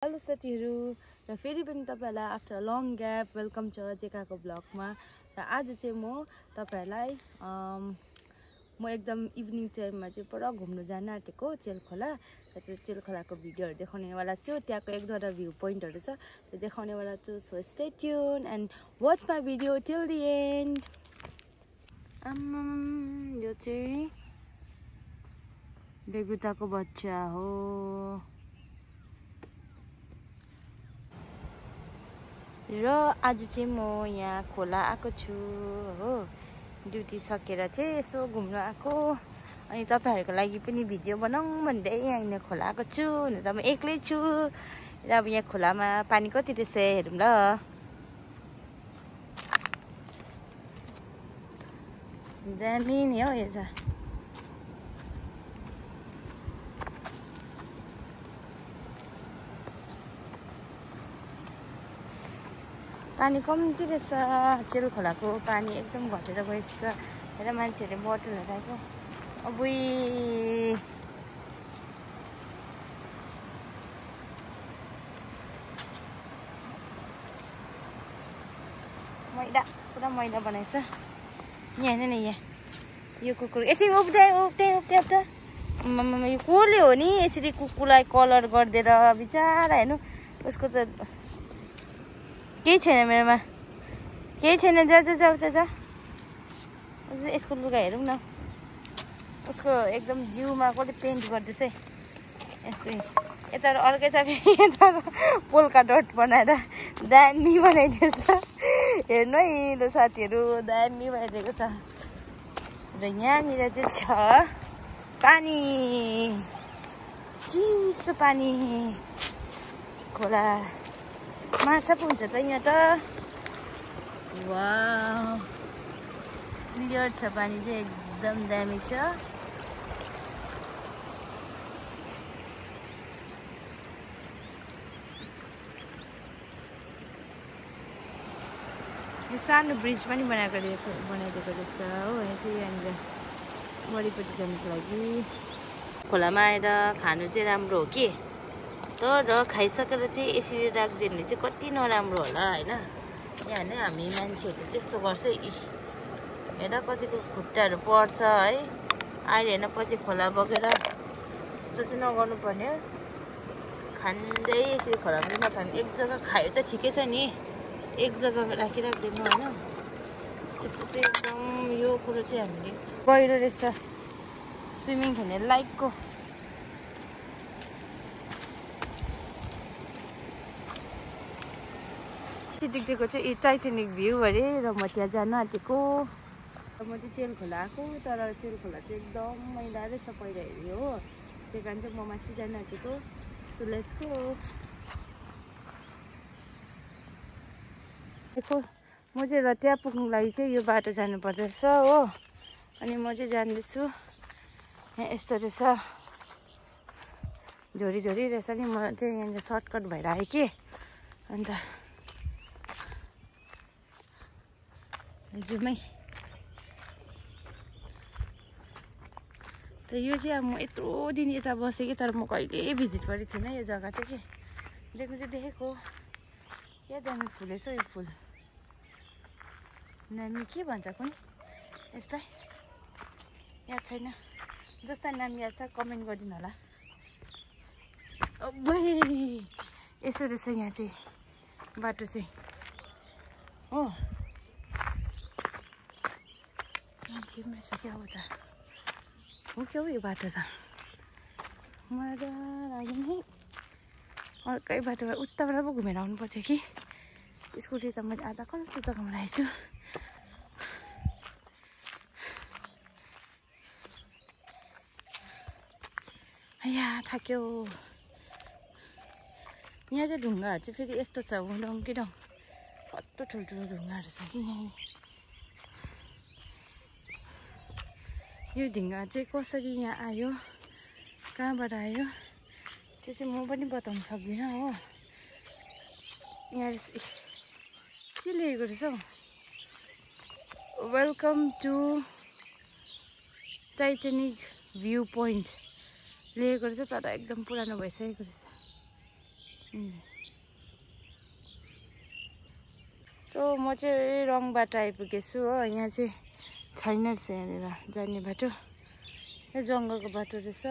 Hello साथीहरु र फेरि पनि तपाईहरुलाई आफ्टर लङ ग्याप वेलकम छ जेकाको ब्लगमा। र आज चाहिँ म तपाईहरुलाई म एकदम इभिनिङ टाइममा चाहिँ पर घुम्न जान आँटेको चेलखोला। र त्यो चेलखोलाको भिडियोहरु देखाउनेवाला छु। त्यहाँको एक दुईवटा भ्यू पोइन्टहरु छ त्यो देखाउनेवाला छु। So stay tune and watch my video till the and. यो चाहिँ बेगुताको बच्चा हो। र आज चाहिँ म यहाँ खोला आएको छु हो। ड्युटी सकेर चाहिँ यसो घुम्न आएको। अनि तपाईहरुको लागि पनि भिडियो बनाऊँ भन्दै यहाँ खोला आएको छु। हुन त म एक्लै छु। र अब यहाँ खोलामा पानी कति रहेछ हेरौँ ल। दामी नि हो यो चाहिँ। पानी कम्ती रहेछ। चेलखोलाको पानी एकदम घटेर गएछ। र मान्छेहरूले बोतलहरू आएको अबुई मैला पुरा मैला बनाएछ। यहाँ हेर्नु नि यहाँ यो कुकुर यसरी उफ्दै यो कोले हो नि यसरी कुकुरलाई कलर गरिदिएर बिचारा। हेर्नु उसको त केही छैन मेरोमा, केही छैन। जा यसको लुगा हेरौँ न। उसको एकदम जिउमा कसले पेन्ट गर्दैछ यस्तै। यता अर्कै छ यता पोल्का डट बनाएर दामी बनाइदिएछ। हेर्नु है ल साथीहरू दामी बनाइदिएको छ। र यहाँनिर चाहिँ छ पानी, चिसो पानी। खोला माछा पो हुन्छ त यहाँ त। वाउ क्लियर छ पानी चाहिँ एकदम दामी छ। यो सानो ब्रिज पनि बनाइदिएको रहेछ हो। यहाँ चाहिँ यहाँनिर वरिपट्टि जानुको लागि। खोलामा आएर खानु चाहिँ राम्रो हो कि, तर खाइसकेर चाहिँ यसरी राखिदियो भने चाहिँ कति नराम्रो होला होइन। यहाँ हेर्नु हामी मान्छेहरूले त्यस्तो गर्छ। हेर कतिको खुट्टाहरू पर्छ है। अहिले हेर्न पछि खोला बगेर त्यस्तो चाहिँ नगर्नु पर्ने हो। खाँदै यसरी खोला पनि नखानु। एक जग्गा खायो त ठिकै छ नि, एक जग्गा राखिदिनु होइन। यस्तो चाहिँ एकदम यो कुरो चाहिँ हामीले गहिरो रहेछ स्विमिङ खेल्ने लाइकको। देखेको चाहिँ टाइटानिक भ्यू अरे। र म त्यहाँ जान आँटेको। र म चाहिँ चेलखोला आएको, तर चेलखोला चाहिँ एकदम मैला रहेछ पहिला हेऱ्यो हो। त्यही कारण चाहिँ म माथि जान आँटेको। So let's go. म चाहिँ र त्यहाँ पुग्नुको लागि चाहिँ यो बाटो जानुपर्दो रहेछ हो। अनि म चाहिँ जान्दैछु। यहाँ यस्तो रहेछ झोरी रहेछ नि। म चाहिँ यहाँनिर सर्टकट भएर आएँ कि। अन्त जुमै त यो चाहिँ अब म यत्रो दिन यता बसेँ कि, तर म कहिल्यै भिजिट गरेको थिइनँ यो जग्गा चाहिँ कि। देख्नु चाहिँ देखेको क्या दामी फुलेछ यो फुल। नामी के भन्छ कुनि यसलाई याद छैन। जसलाई नाम याद छ कमेन्ट गरिदिनु होला। अबै यसो रहेछ यहाँ चाहिँ बाटो चाहिँ हो। मान्छे पनि रहेछ क्या उता हो क्या हो यो बाटो त। मजा लाग्यो नि। अर्कै बाटोबाट उताबाट पो घुमेर आउनु पर्थ्यो कि। स्कुटी त मैले आधा कस्तो जग्गामा राखेको छु। या थाक्यो। यहाँ चाहिँ ढुङ्गाहरू चाहिँ फेरि यस्तो छ हुडङ कि डङ कस्तो ठुल्ठुलो ढुङ्गाहरू छ कि यहाँ। यो ढुङ्गा चाहिँ कसरी यहाँ आयो, कहाँबाट आयो त्यो चाहिँ म पनि बताउन सक्दिनँ हो। यहाँ के लेखेको रहेछ हौ, welcome to Titanic view point लेखेको रहेछ। तर एकदम पुरानो भइसकेको रहेछ। म चाहिँ रङबाट आइपुगेछु हो। यहाँ चाहिँ छैन रहेछ यहाँनिर जाने बाटो, यो जङ्गलको बाटो रहेछ।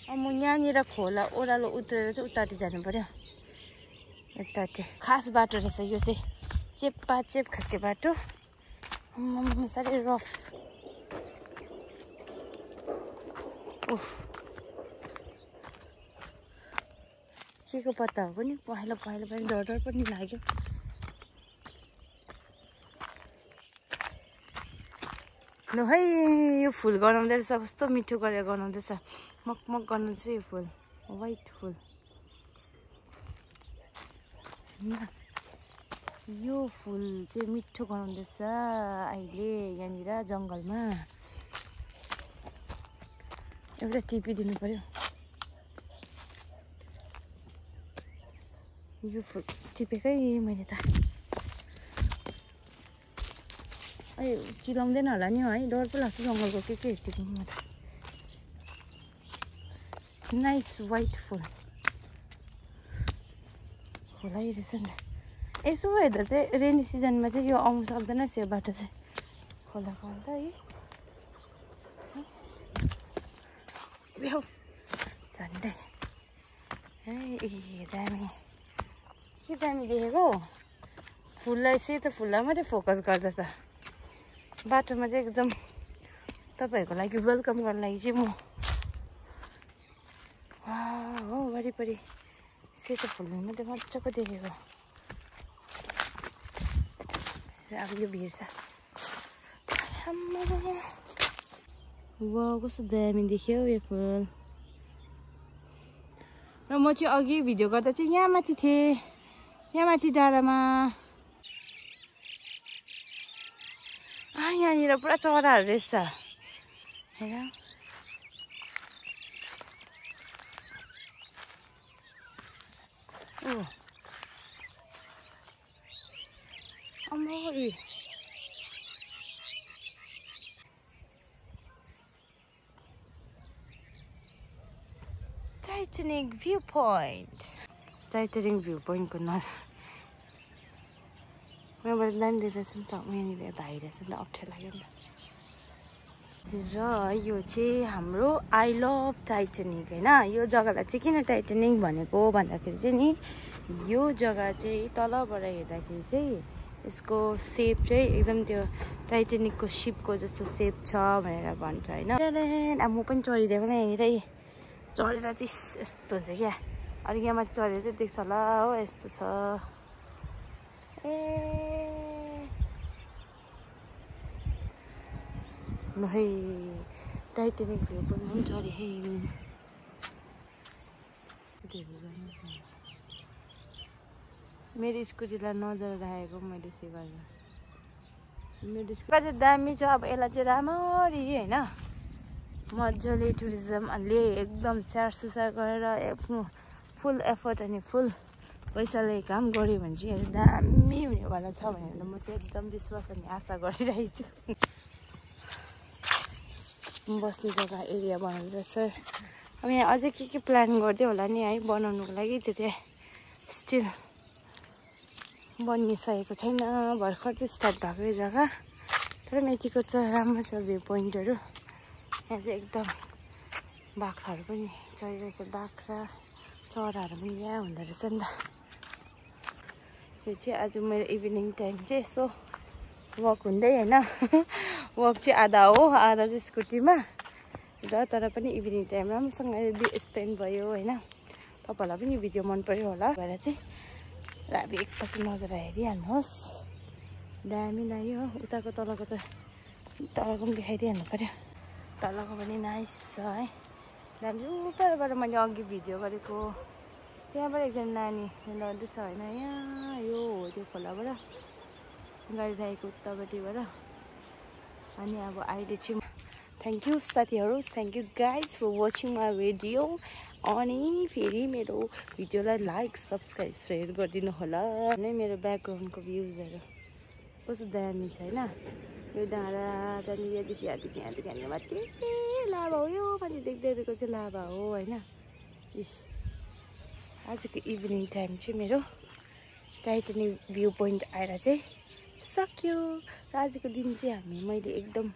अब म यहाँनिर खोला ओह्रालो उत्रेर चाहिँ उताटी जानु पर्यो, यताटी खास बाटो रहेछ यो चाहिँ, चेप्पा चेप खालके बाटो। साह्रै रफ। ओह के को पत्ता हो पनि, पहेँलो पहेँलो पनि डर पनि लाग्यो। ल है यो फुल गनाउँदै रहेछ, कस्तो मिठो गरेर गनाउँदैछ, मगमग गर्नु चाहिँ यो फुल, वाइट फुल। यो फुल चाहिँ मिठो गनाउँदैछ अहिले यहाँनिर जङ्गलमा। एउटा टिपिदिनु पर्यो। यो फुल टिपेकै मैले त। चिलाउँदैन होला नि है, डर पो लाग्छ जङ्गलको के टिप्नु म त। नाइस वाइट फुल खोला रहेछ नि। यसो हेर्दा चाहिँ रेनी सिजनमा चाहिँ यो आउनु सक्दैन रहेछ यो बाटो चाहिँ खोलाको अन्त है। झन्डै ए दामी, के दामी देखेको। फुललाई सेतो फुललाई मात्रै फोकस गर्दा त बाटोमा चाहिँ एकदम तपाईँहरूको लागि वेलकम गर्नु लागि चाहिँ म हो वरिपरि सेतो फुलहरू मात्रै मजाको देखेको। अब यो भिड छ। वाउ कस्तो दामी देख्यो यो फुल। र म चाहिँ अघि भिडियो गर्दा चाहिँ यहाँ माथि थिएँ, यहाँ माथि डाँडामा। यहाँनिर पुरा चराहरू रहेछ हेर। Titanic view point, Titanic view पोइन्टको यहाँबाट दामी देख्दैछ नि त। यहाँनिर यता आइरहेछ नि त, अप्ठ्यारो लाग्यो नि त। र यो चाहिँ हाम्रो आई लभ टाइटनिक होइन। यो जग्गालाई चाहिँ किन टाइटनिक भनेको भन्दाखेरि चाहिँ नि, यो जग्गा चाहिँ तलबाट हेर्दाखेरि चाहिँ यसको सेप चाहिँ एकदम त्यो टाइटनिकको सिपको जस्तो सेप छ भनेर भन्छ होइन। अब म पनि चढिदिएको नि यहाँनिर, चढेर चाहिँ यस्तो हुन्छ क्या। अलिक यहाँ माथि चढेर चाहिँ देख्छ होला हो, यस्तो छ। ल है टाइटनिक भ्यू पोइन्टमा पनि चढेँ है। मेरो स्कुटीलाई नजर राखेको मैले चाहिँ गरेर। मेरो स्कुटी चाहिँ दामी छ। अब यसलाई चाहिँ राम्ररी होइन मजाले टुरिज्मले एकदम स्याहारसुसार गरेर फुल एफर्ट अनि फुल पैसाले काम गऱ्यो भने चाहिँ दामी हुनेवाला छ भनेर म चाहिँ एकदम विश्वास अनि आशा गरिरहेको छु। बस्ने जग्गा एरिया बनाउँदै रहेछ। अब यहाँ अझै के प्लान गर्दै होला नि है बनाउनुको लागि, त्यो चाहिँ स्टिल बनिसकेको छैन, भर्खर चाहिँ स्टार्ट भएको यो जग्गा। तर यतिको छ राम्रो छ भ्यू पोइन्टहरू। यहाँ चाहिँ एकदम बाख्राहरू पनि चढिरहेछ, बाख्रा चराहरू पनि यहाँ हुँदो रहेछ नि त। यो चाहिँ आज मेरो इभिनिङ टाइम चाहिँ यसो वक हुँदै होइन, वक चाहिँ आधा हो आधा चाहिँ स्कुटीमा र तर पनि इभिनिङ टाइम राम्रोसँग स्पेन्ड भयो होइन। तपाईँहरूलाई पनि भिडियो मन पर्यो होला भएर चाहिँ र अब एकपछि नजर हेरिहाल्नुहोस्, दामी लाग्यो। उताको तलको त तलको पनि देखाइदिइहाल्नु पर्यो, तलको पनि नाइस छ है दामी। उपरबाट मैले अघि भिडियो गरेको त्यहाँबाट एकजना नानी लड्दैछ होइन, यहाँ यो हो त्यो खोलाबाट गाडी राखेको उतापट्टिबाट। अनि अब अहिले चाहिँ थ्याङ्क यू साथीहरू, thank you guys for watching my video. अनि फेरि मेरो भिडियोलाई लाइक सब्सक्राइब सेयर गरिदिनु होला। नै मेरो ब्याकग्राउन्डको भ्युजहरू कस्तो दामी छ होइन। यो डाँडा त्यहाँनिरदेखि यहाँदेखि यहाँदेखि माथि लाभा हो, यो माथि देख्दैको चाहिँ लाभा हो होइन। आजको इभिनिङ टाइम चाहिँ मेरो टाइटनिक भ्यू पोइन्ट आएर चाहिँ सक्यो। र आजको दिन चाहिँ मैले एकदम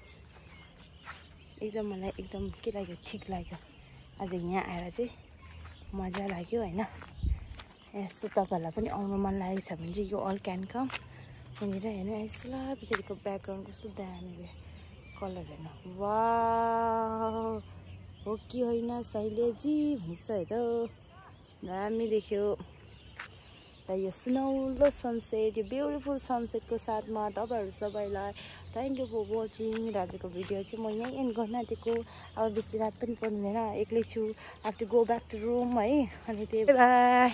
मलाई एकदम के लाग्यो, ठिक लाग्यो। आज यहाँ आएर चाहिँ मजा लाग्यो होइन। यस्तो तपाईँहरूलाई पनि आउनु मन लागेको छ भने चाहिँ यो अल क्यान कम। यहाँनिर हेर्नु यसो पछाडिको ब्याकग्राउन्ड कस्तो दामी कलर हेर्नु। वाउ हो कि होइन शैलेजी भन्छ हेर, दामी देख्यो। र यो सुनौलो सनसेट, यो ब्युटिफुल सनसेटको साथमा तपाईँहरू सबैलाई थ्याङ्क यू फर वाचिङ। र आजको भिडियो चाहिँ म यहीँ एन्ड गर्न आँटेको। अब बेसी रात पनि पर्दैन, एक्लै छु। I have to go back to room है। अनि त्यही बाई।